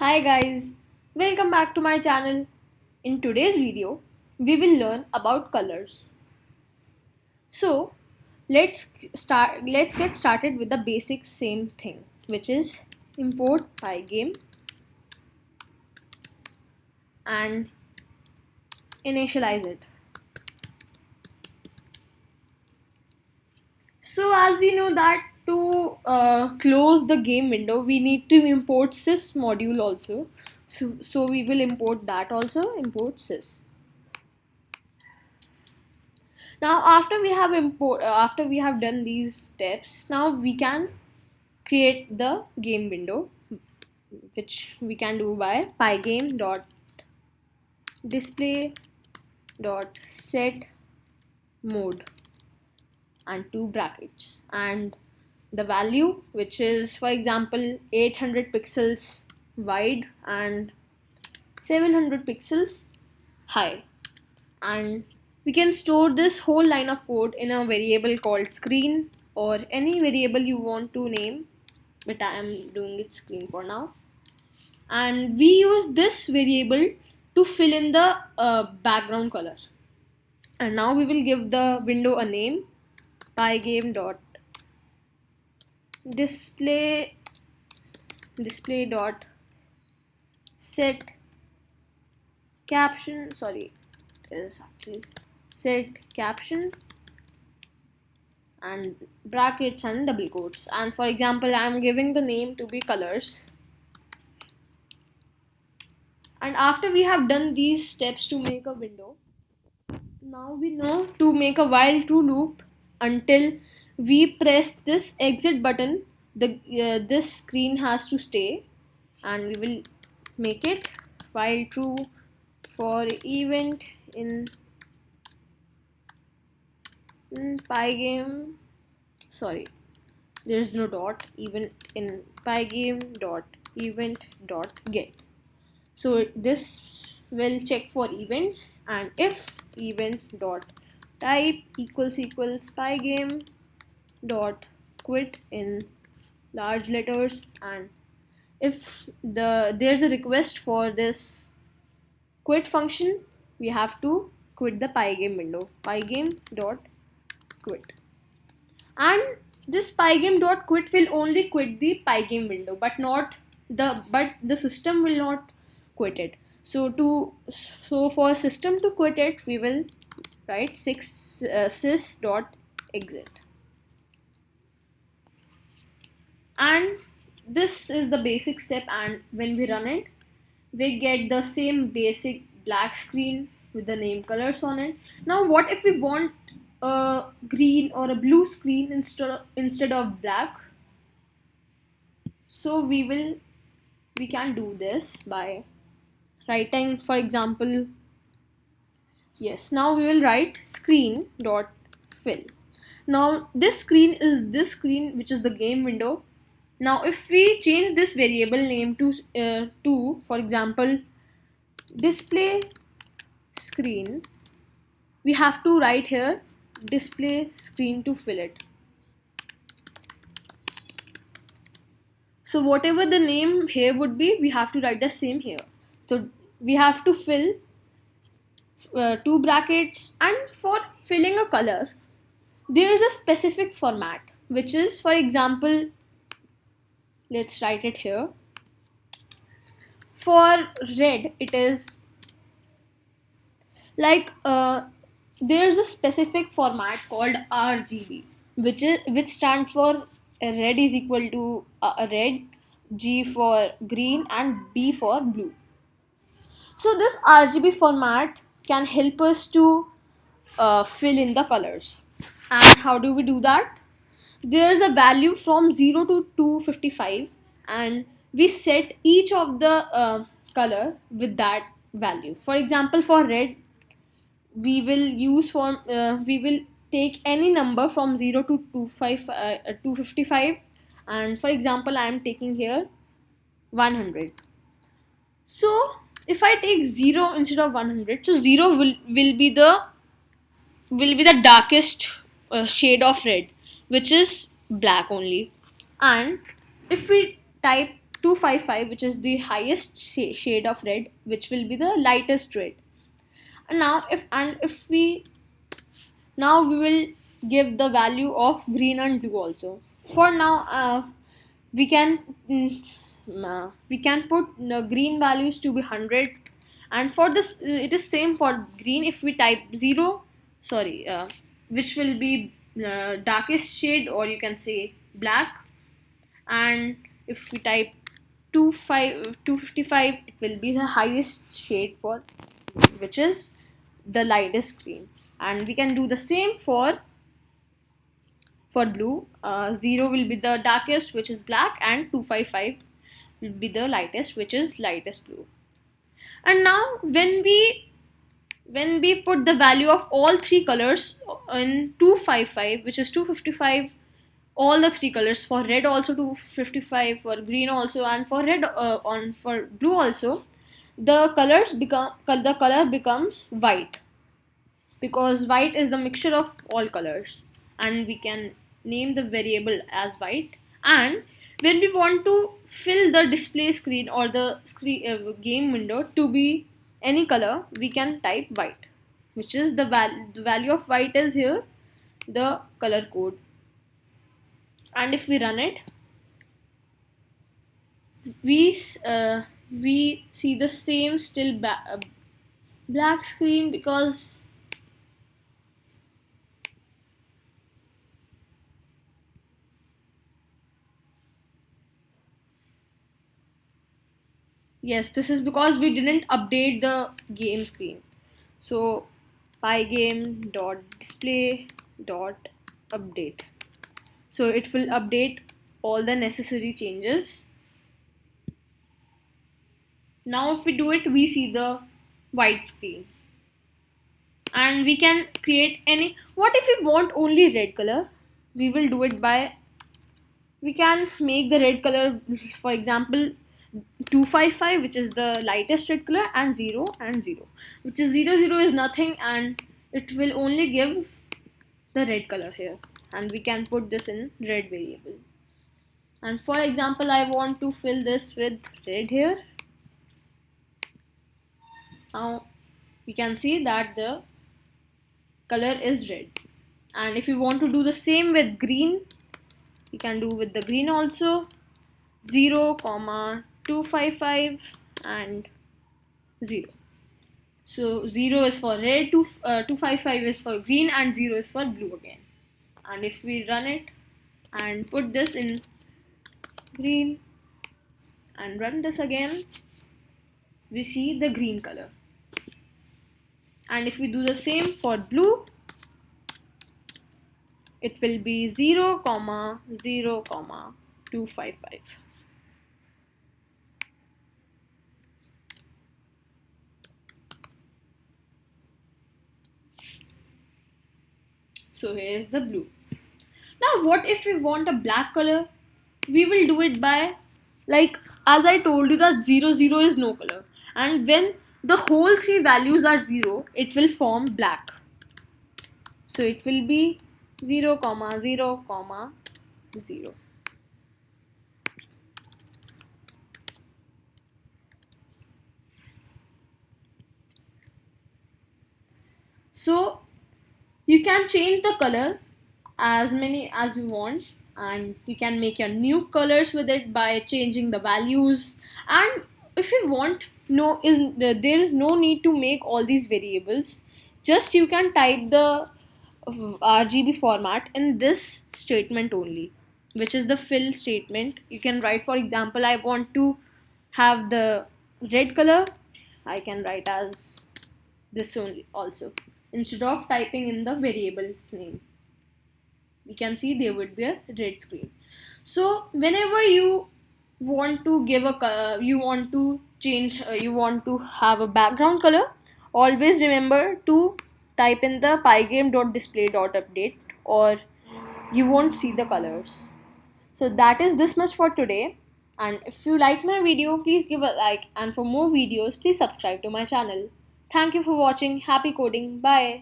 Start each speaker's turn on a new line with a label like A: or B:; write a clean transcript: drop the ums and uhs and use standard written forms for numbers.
A: Hi guys, welcome back to my channel. In today's video, we will learn about colors. So, let's get started with the basic same thing, which is import pygame and initialize it. So, as we know that to close the game window, we need to import sys module also. So we will import that also, import sys. Now after we have done these steps, now we can create the game window, which we can do by pygame dot display dot set mode and two brackets and the value, which is for example 800 pixels wide and 700 pixels high, and we can store this whole line of code in a variable called screen or any variable you want to name, but I am doing it screen for now. And we use this variable to fill in the background color. And now we will give the window a name, pygame dot display dot set caption, sorry, it is actually set caption and brackets and double quotes. And for example, I am giving the name to be colors. And after we have done these steps to make a window, now we know to make a while true loop until we press this exit button, this screen has to stay, and we will make it while true for event in pygame, sorry, there is no dot, event in pygame dot event dot get. So this will check for events, and if event dot type equals pygame dot quit in large letters, and if there's a request for this quit function, we have to quit the pygame window, pygame dot quit. And this pygame dot quit will only quit the pygame window, but the system will not quit it. So for system to quit it, we will write sys dot exit. And this is the basic step, and when we run it, we get the same basic black screen with the name colors on it. Now what if we want a green or a blue screen instead of black? So we can do this by writing, for example, yes, now we will write screen dot fill. Now this screen is this screen, which is the game window. Now if we change this variable name to for example display screen, we have to write here display screen to fill it. So whatever the name here would be, we have to write the same here. So we have to fill two brackets, and for filling a color there is a specific format, which is, for example, let's write it here. For red, it is like there's a specific format called RGB, which stands for red is equal to red, G for green, and B for blue. So this RGB format can help us to fill in the colors. And how do we do that? There's a value from 0 to 255, and we set each of the color with that value. For example, for red, we will take any number from 0 to 255, and for example I am taking here 100. So if I take 0 instead of 100, so 0 will be the darkest shade of red, which is black only. And if we type 255, which is the highest shade of red, which will be the lightest red. And if we now we will give the value of green and blue also. For now, we can we can put the green values to be 100, and for this it is same for green. If we type 0, sorry, which will be darkest shade, or you can say black, and if we type 255, it will be the highest shade for, which is the lightest green. And we can do the same for blue. 0 will be the darkest, which is black, and 255 will be the lightest, which is lightest blue. And now when we put the value of all three colors in 255, which is 255, all the three colors, for red also 255, for green also, and for for blue also, the color becomes white, because white is the mixture of all colors, and we can name the variable as white. And when we want to fill the display screen or the game window to be any color, we can type white, which is the value of white is here, the color code. And if we run it, we see the same still black screen, because yes, this is because we didn't update the game screen. So pygame.display.update, so it will update all the necessary changes. Now if we do it, we see the white screen, and we can create any. What if we want only red color? We will do it by, we can make the red color, for example, 255, which is the lightest red color, and 0 and 0, which is 0 is nothing, and it will only give the red color here, and we can put this in red variable. And for example, I want to fill this with red here. Now we can see that the color is red. And if you want to do the same with green, we can do with the green also. 0, 255 and 0. So 0 is for red, 255 is for green, and 0 is for blue again. And if we run it and put this in green and run this again, we see the green color. And if we do the same for blue, it will be 0, 0, 255. So here is the blue. Now what if we want a black color? We will do it by, like as I told you, that 0, 0 is no color, and when the whole three values are 0, it will form black. So it will be 0, 0, 0. So you can change the color as many as you want, and you can make your new colors with it by changing the values. And if you want, there is no need to make all these variables. Just you can type the RGB format in this statement only, which is the fill statement. You can write, for example, I want to have the red color, I can write as this only also, instead of typing in the variable's name. We can see there would be a red screen. So whenever you want to give a you want to change, you want to have a background color, always remember to type in the pygame.display.update, or you won't see the colors. So that is this much for today. And if you like my video, please give a like, and for more videos, please subscribe to my channel. Thank you for watching. Happy coding. Bye.